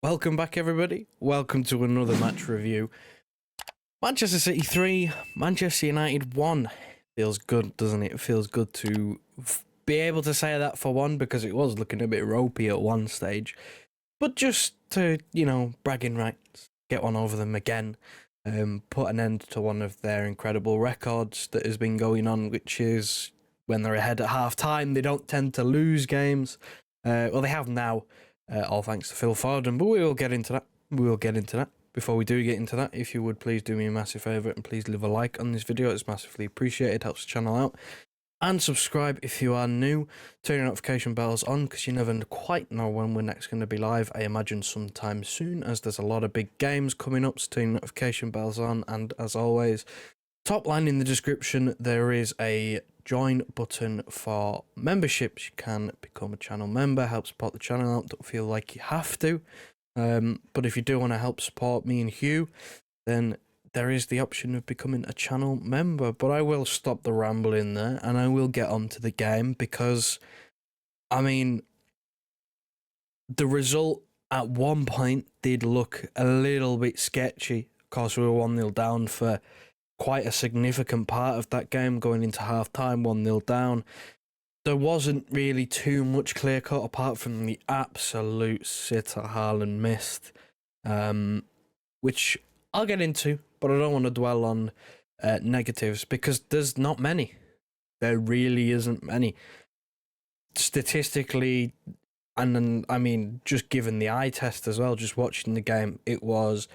Welcome back, everybody. Welcome to another match review. Manchester City 3, Manchester United 1. Feels good, doesn't it? It feels good to be able to say that for one, because it was looking a bit ropey at one stage. But just to, bragging rights, get one over them again, put an end to one of their incredible records that has been going on, which is when they're ahead at half-time, they don't tend to lose games. Well, they have now. All thanks to Phil Foden, but we will get into that. Before we do get into that, if you would please do me a massive favour and please leave a like on this video. It's massively appreciated, helps the channel out. And subscribe if you are new. Turn your notification bells on because you never quite know when we're next going to be live. I imagine sometime soon, as there's a lot of big games coming up, so turn your notification bells on. And as always, top line in the description, there is a join button for memberships. You can become a channel member, help support the channel out. Don't feel like you have to. But if you do want to help support me and Hugh, then there is the option of becoming a channel member. But I will stop the rambling there and I will get on to the game because, the result at one point did look a little bit sketchy. Of course, we were 1-0 down for quite a significant part of that game, going into half-time, 1-0 down. There wasn't really too much clear-cut apart from the absolute sitter Haaland missed, which I'll get into, but I don't want to dwell on negatives because there's not many. There really isn't many. Statistically, and just given the eye test as well, just watching the game, it was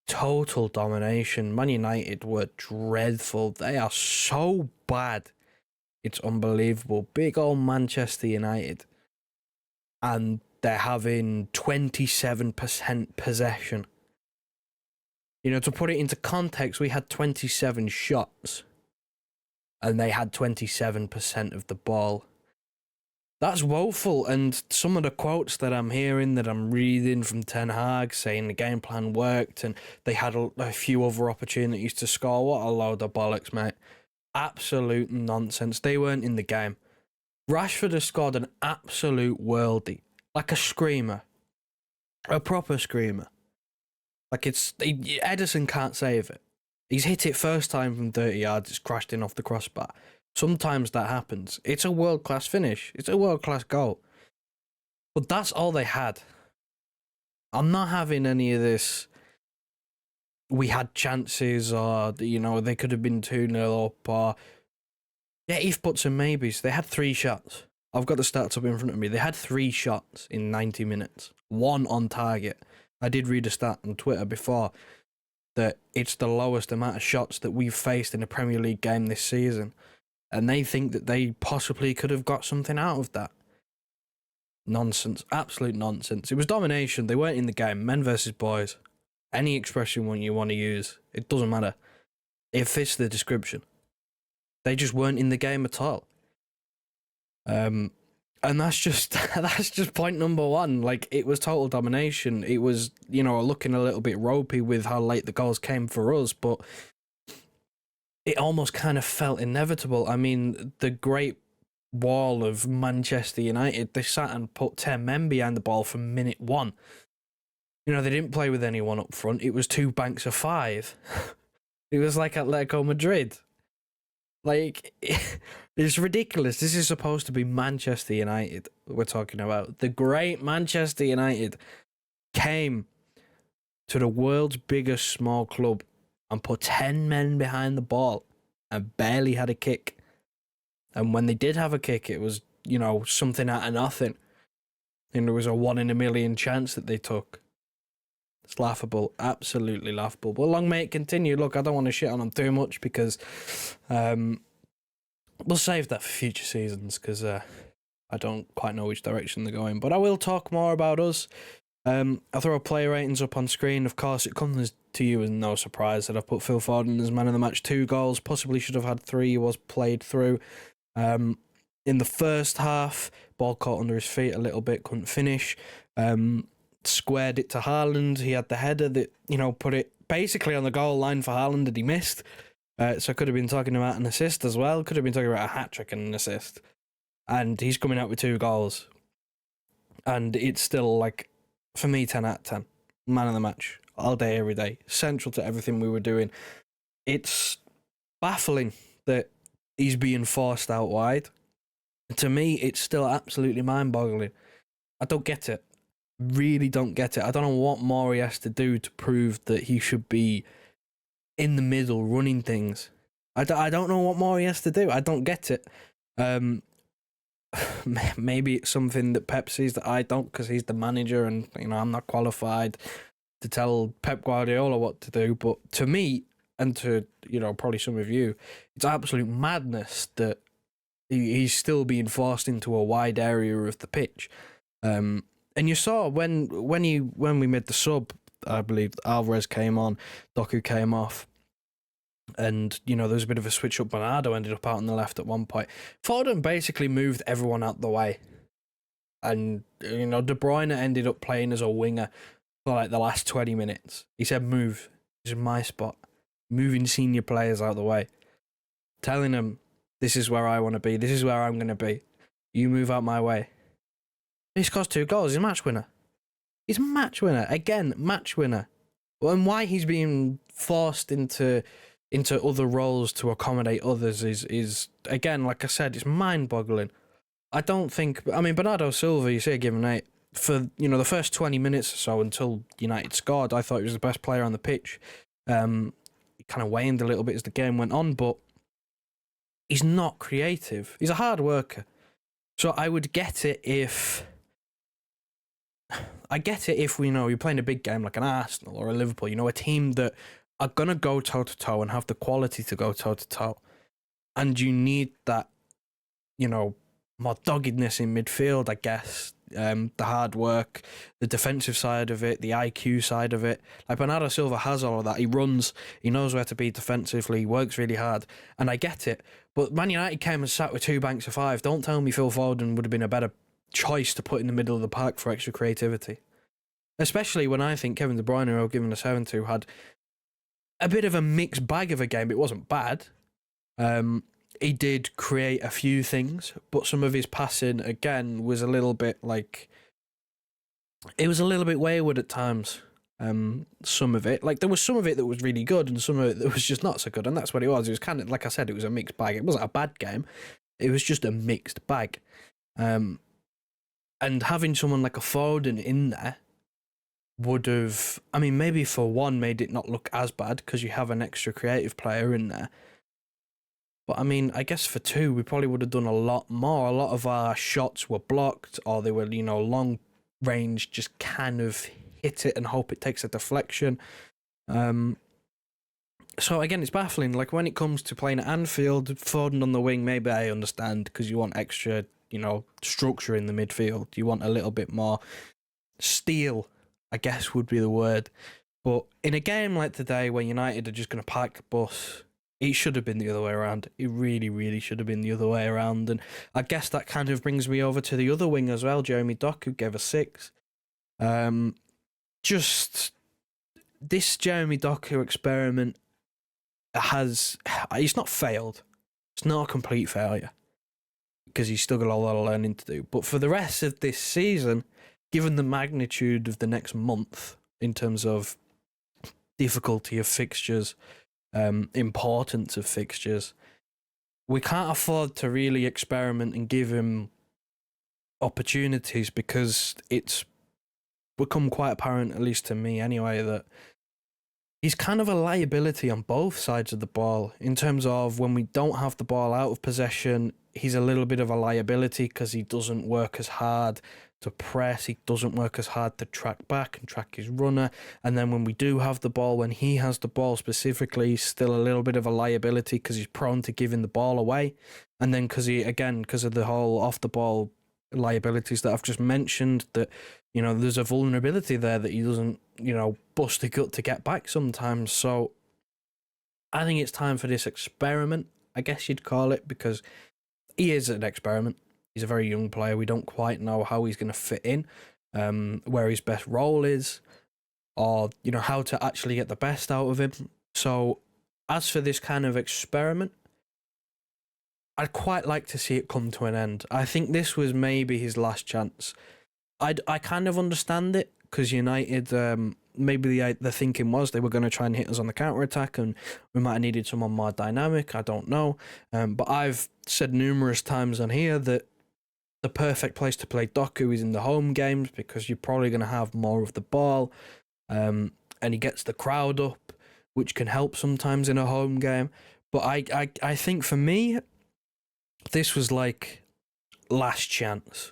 total domination. Man United were dreadful. They are so bad. It's unbelievable. Big old Manchester United. And they're having 27% possession. To put it into context, we had 27 shots. And they had 27% of the ball. That's woeful, and some of the quotes that I'm hearing, that I'm reading from Ten Hag, saying the game plan worked and they had a few other opportunities to score. What a load of bollocks, mate. Absolute nonsense. They weren't in the game. Rashford has scored an absolute worldie. Like a screamer. A proper screamer. Edison can't save it. He's hit it first time from 30 yards, it's crashed in off the crossbar. Sometimes that happens. It's a world-class finish. It's a world-class goal. But that's all they had. I'm not having any of this, we had chances, or, they could have been 2-0 up, or, if buts and maybes. They had 3 shots. I've got the stats up in front of me. They had 3 shots in 90 minutes. 1 on target. I did read a stat on Twitter before that it's the lowest amount of shots that we've faced in a Premier League game this season. And they think that they possibly could have got something out of that. Nonsense. Absolute nonsense. It was domination. They weren't in the game. Men versus boys. Any expression you want to use, it doesn't matter. It fits the description. They just weren't in the game at all. And that's just point number one. It was total domination. It was, looking a little bit ropey with how late the goals came for us, but it almost kind of felt inevitable. The great wall of Manchester United, they sat and put 10 men behind the ball from minute 1. They didn't play with anyone up front. It was 2 banks of 5. It was like Atletico Madrid. It's ridiculous. This is supposed to be Manchester United we're talking about. The great Manchester United came to the world's biggest small club and put 10 men behind the ball and barely had a kick. And when they did have a kick, it was, something out of nothing. And there was a 1 in a million chance that they took. It's laughable. Absolutely laughable. But long may it continue. Look, I don't want to shit on them too much because we'll save that for future seasons because I don't quite know which direction they're going. But I will talk more about us. I'll throw player ratings up on screen. Of course, it comes to you as no surprise that I've put Phil Foden as man of the match. 2 goals, possibly should have had 3. He was played through. In the first half, ball caught under his feet a little bit, couldn't finish. Squared it to Haaland. He had the header that, put it basically on the goal line for Haaland that he missed. So I could have been talking about an assist as well. Could have been talking about a hat-trick and an assist. And he's coming out with 2 goals. And it's still For me, 10 out of 10. Man of the match. All day, every day. Central to everything we were doing. It's baffling that he's being forced out wide. To me, it's still absolutely mind-boggling. I don't get it. Really don't get it. I don't know what more he has to do to prove that he should be in the middle running things. I don't know what more he has to do. I don't get it. Maybe it's something that Pep sees that I don't, because he's the manager and, you know, I'm not qualified to tell Pep Guardiola what to do. But to me, and to, you know, probably some of you, it's absolute madness that he's still being forced into a wide area of the pitch. And you saw when we made the sub, I believe Alvarez came on, Doku came off, and, you know, there was a bit of a switch up. Bernardo ended up out on the left at one point. Foden basically moved everyone out the way. And, you know, De Bruyne ended up playing as a winger for like the last 20 minutes. He said, move. This is my spot. Moving senior players out the way. Telling them, this is where I want to be. This is where I'm going to be. You move out my way. He scores 2 goals. He's a match winner. He's a match winner. Again, match winner. Well, and why he's being forced into other roles to accommodate others is again, like I said, it's mind-boggling. I don't think... I mean, Bernardo Silva, you say given 8. For, you know, the first 20 minutes or so until United scored, I thought he was the best player on the pitch. He kind of waned a little bit as the game went on, but he's not creative. He's a hard worker. So I would get it if... I get it if, you know, you're playing a big game like an Arsenal or a Liverpool, you know, a team that are going to go toe-to-toe and have the quality to go toe-to-toe. And you need that, you know, more doggedness in midfield, I guess. The hard work, the defensive side of it, the IQ side of it. Like Bernardo Silva has all of that. He runs, he knows where to be defensively, he works really hard, and I get it. But Man United came and sat with 2 banks of 5. Don't tell me Phil Foden would have been a better choice to put in the middle of the park for extra creativity. Especially when I think Kevin De Bruyne, who I've given a 7 to, had a bit of a mixed bag of a game. It wasn't bad. He did create a few things, but some of his passing, again, was a little bit like... It was a little bit wayward at times, some of it. Like, there was some of it that was really good and some of it that was just not so good, and that's what it was. It was kind of, like I said, it was a mixed bag. It wasn't a bad game. It was just a mixed bag. And having someone like a Foden in there would have, I mean, maybe for one made it not look as bad because you have an extra creative player in there. But I mean, I guess for 2, we probably would have done a lot more. A lot of our shots were blocked, or they were, you know, long range, just kind of hit it and hope it takes a deflection. So again, it's baffling. Like, when it comes to playing at Anfield, Foden on the wing, maybe I understand because you want extra, you know, structure in the midfield. You want a little bit more steel, I guess would be the word. But in a game like today where United are just going to park the bus, it should have been the other way around. It really, really should have been the other way around. And I guess that kind of brings me over to the other wing as well. Jeremy Doku gave a 6. Just this Jeremy Doku experiment it's not failed. It's not a complete failure because he's still got a lot of learning to do. But for the rest of this season, given the magnitude of the next month in terms of difficulty of fixtures, importance of fixtures, we can't afford to really experiment and give him opportunities, because it's become quite apparent, at least to me anyway, that he's kind of a liability on both sides of the ball. In terms of when we don't have the ball out of possession, he's a little bit of a liability because he doesn't work as hard to press, he doesn't work as hard to track back and track his runner. And then when we do have the ball, when he has the ball specifically, he's still a little bit of a liability because he's prone to giving the ball away. And then because of the whole off the ball liabilities that I've just mentioned, that, you know, there's a vulnerability there that he doesn't, you know, bust a gut to get back sometimes. So I think it's time for this experiment, I guess you'd call it, because he is an experiment. He's a very young player. We don't quite know how he's going to fit in, where his best role is, or, you know, how to actually get the best out of him. So as for this kind of experiment, I'd quite like to see it come to an end. I think this was maybe his last chance. I kind of understand it, because United, maybe the thinking was they were going to try and hit us on the counter-attack, and we might have needed someone more dynamic. I don't know. But I've said numerous times on here that the perfect place to play Doku is in the home games, because you're probably going to have more of the ball, and he gets the crowd up, which can help sometimes in a home game. But I think for me, this was like last chance.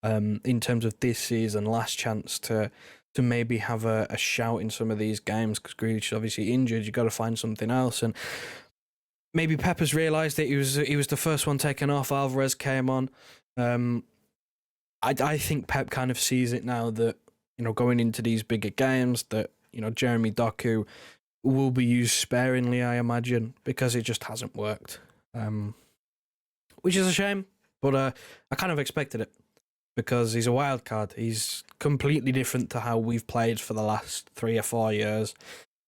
In terms of this season, last chance to maybe have a shout in some of these games, because Grealish is obviously injured. You got to find something else, and maybe Pep has realised that he was the first one taken off. Alvarez came on. I think Pep kind of sees it now that, you know, going into these bigger games, that, you know, Jeremy Doku will be used sparingly, I imagine, because it just hasn't worked, which is a shame. But I kind of expected it, because he's a wild card. He's completely different to how we've played for the last 3 or 4 years.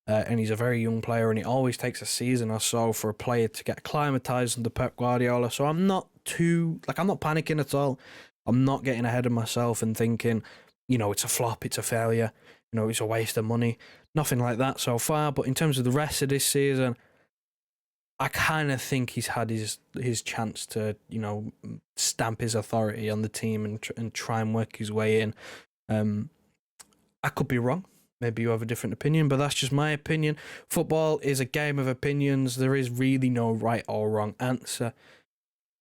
And he's a very young player, and it always takes a season or so for a player to get acclimatized under Pep Guardiola. So I'm not panicking at all. I'm not getting ahead of myself and thinking, you know, it's a flop, it's a failure, you know, it's a waste of money. Nothing like that so far. But in terms of the rest of this season, I kind of think he's had his chance to, you know, stamp his authority on the team and try and work his way in. I could be wrong. Maybe you have a different opinion, but that's just my opinion. Football is a game of opinions. There is really no right or wrong answer.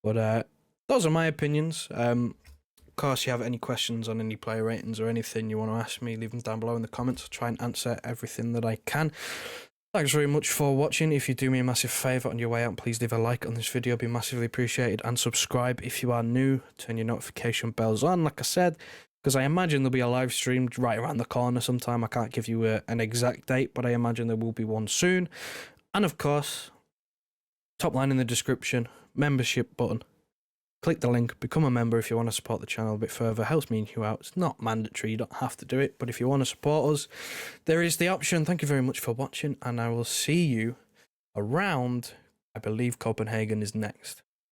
But those are my opinions. Of course, if you have any questions on any player ratings or anything you want to ask me, leave them down below in the comments. I'll try and answer everything that I can. Thanks very much for watching. If you do me a massive favour on your way out, please leave a like on this video. It'd be massively appreciated. And subscribe if you are new. Turn your notification bells on, like I said, because I imagine there'll be a live stream right around the corner sometime. I can't give you an exact date, but I imagine there will be one soon. And of course, top line in the description, membership button. Click the link, become a member if you want to support the channel a bit further. Helps me and you out. It's not mandatory, you don't have to do it, but if you want to support us, there is the option. Thank you very much for watching, and I will see you around, I believe Copenhagen is next.